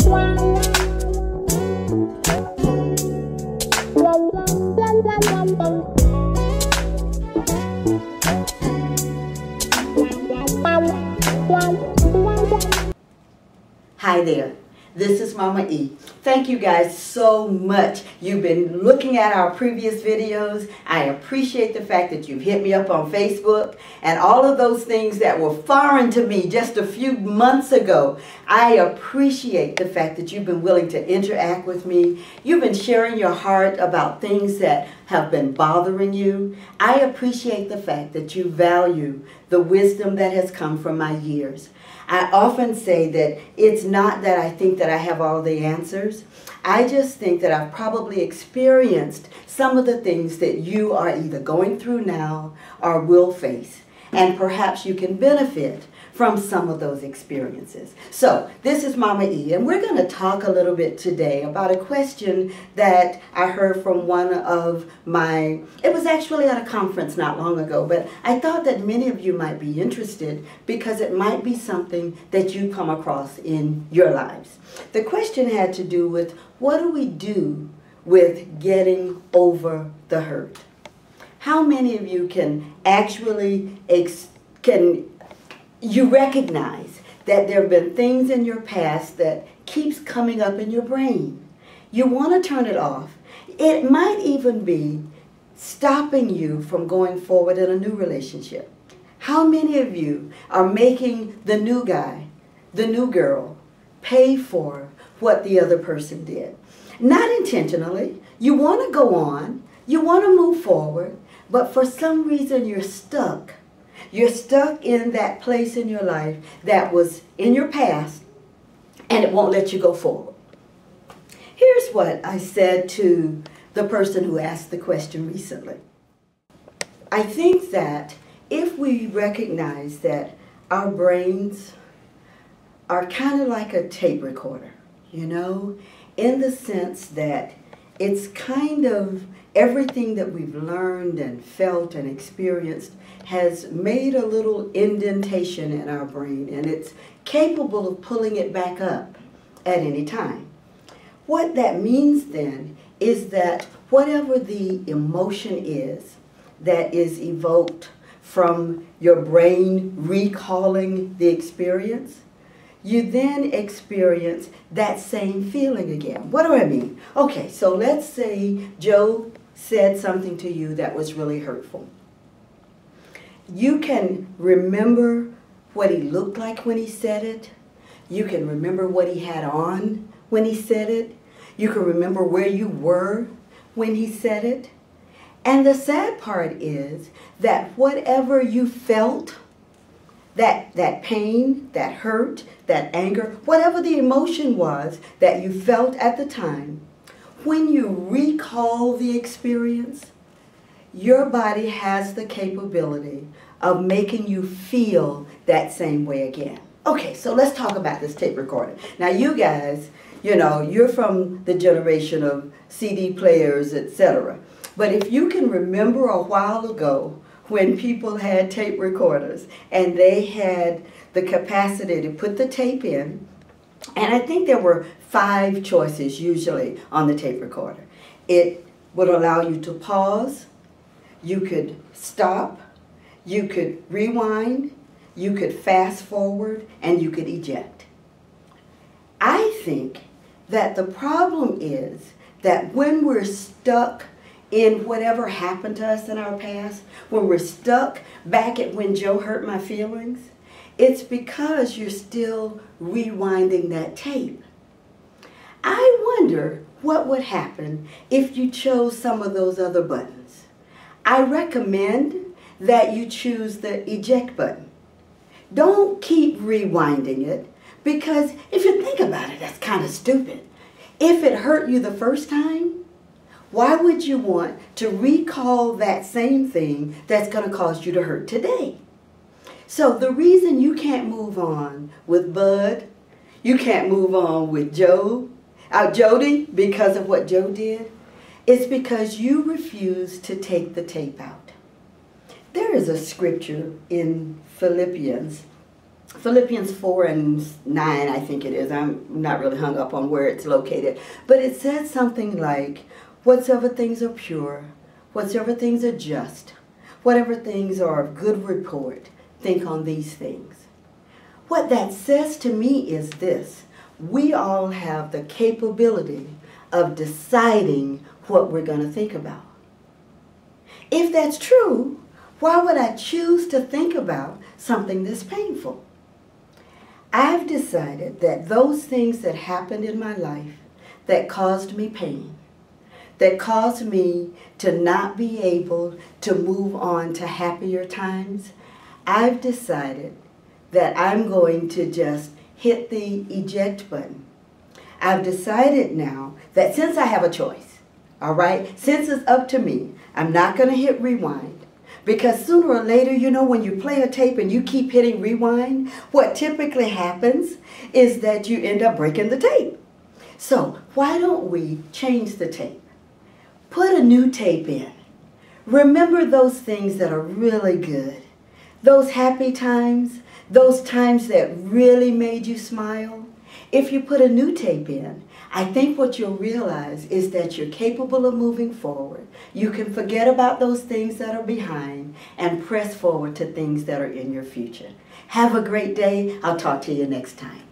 Hi there, this is Mama E. Thank you guys so much. You've been looking at our previous videos. I appreciate the fact that you've hit me up on Facebook and all of those things that were foreign to me just a few months ago. I appreciate the fact that you've been willing to interact with me. You've been sharing your heart about things that have been bothering you. I appreciate the fact that you value the wisdom that has come from my years. I often say that it's not that I think that I have all the answers. I just think that I've probably experienced some of the things that you are either going through now or will face. And perhaps you can benefit from some of those experiences. So this is Mama E, and we're going to talk a little bit today about a question that I heard from one of my, it was actually at a conference not long ago, but I thought that many of you might be interested because it might be something that you come across in your lives. The question had to do with, what do we do with getting over the hurt? How many of you can actually you recognize that there have been things in your past that keeps coming up in your brain? You want to turn it off. It might even be stopping you from going forward in a new relationship. How many of you are making the new guy, the new girl, pay for what the other person did? Not intentionally. You want to go on. You want to move forward. But for some reason you're stuck. You're stuck in that place in your life that was in your past, and it won't let you go forward. Here's what I said to the person who asked the question recently. I think that if we recognize that our brains are kind of like a tape recorder, you know, in the sense that it's kind of everything that we've learned and felt and experienced has made a little indentation in our brain, and it's capable of pulling it back up at any time. What that means then is that whatever the emotion is that is evoked from your brain recalling the experience, you then experience that same feeling again. What do I mean? Okay, so let's say Joe said something to you that was really hurtful. You can remember what he looked like when he said it. You can remember what he had on when he said it. You can remember where you were when he said it. And the sad part is that whatever you felt, that pain, that hurt, that anger, whatever the emotion was that you felt at the time, when you recall the experience, your body has the capability of making you feel that same way again. Okay, so let's talk about this tape recorder. Now you guys, you know, you're from the generation of CD players, etc. But if you can remember a while ago when people had tape recorders and they had the capacity to put the tape in, and I think there were 5 choices usually on the tape recorder. It would allow you to pause, you could stop, you could rewind, you could fast forward, and you could eject. I think that the problem is that when we're stuck in whatever happened to us in our past, when we're stuck back at when Joe hurt my feelings, it's because you're still rewinding that tape. I wonder what would happen if you chose some of those other buttons. I recommend that you choose the eject button. Don't keep rewinding it, because if you think about it, that's kind of stupid. If it hurt you the first time, why would you want to recall that same thing that's going to cause you to hurt today? So the reason you can't move on with Bud, you can't move on with Jody because of what Joe did, is because you refuse to take the tape out. There is a scripture in Philippians Philippians 4:9, I think it is. I'm not really hung up on where it's located. But it says something like, whatsoever things are pure, whatsoever things are just, whatever things are of good report, think on these things. What that says to me is this: we all have the capability of deciding what we're going to think about. If that's true, why would I choose to think about something that's painful? I've decided that those things that happened in my life that caused me pain, that caused me to not be able to move on to happier times, I've decided that I'm going to just hit the eject button. I've decided now that since I have a choice, all right, since it's up to me, I'm not going to hit rewind. Because sooner or later, you know, when you play a tape and you keep hitting rewind, what typically happens is that you end up breaking the tape. So why don't we change the tape? Put a new tape in. Remember those things that are really good. Those happy times, those times that really made you smile. If you put a new tape in, I think what you'll realize is that you're capable of moving forward. You can forget about those things that are behind and press forward to things that are in your future. Have a great day. I'll talk to you next time.